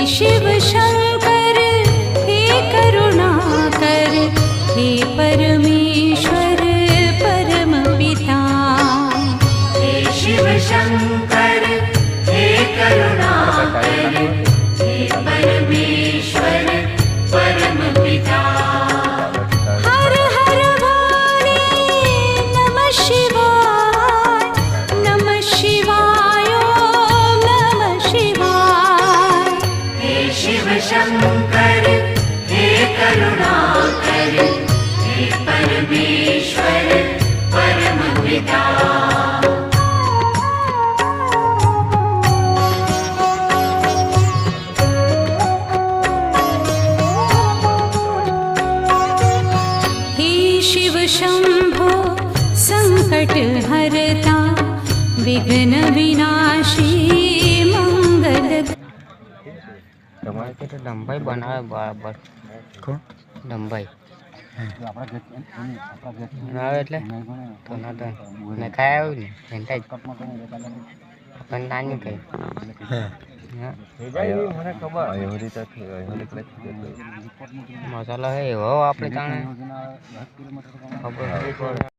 शिव शंकर हे करुणाकर, हे परमेश्वर परम पिता। हे शिव शंकर हे करुणाकर, हे परमेश्वर परम पिता। हर हर वाणी नमः शिवाय, नमः शिवाय ओम नमः शिवाय। हे शिव शंकर हे करुणाकर, हे परमेश्वर परम पिता। हे शिव शंभो संकट हरता, विघ्न विनाशी मंगल। તમારે તો લંબાઈ બનાવે બરાબર લંબાઈ બનાવે એટલે તો ના તો મેં ખાય આવ્યું ને ઘંટા જ પણ નાની કઈ મને ખબર મસાલો હે એવો આપણે જાણે ખબર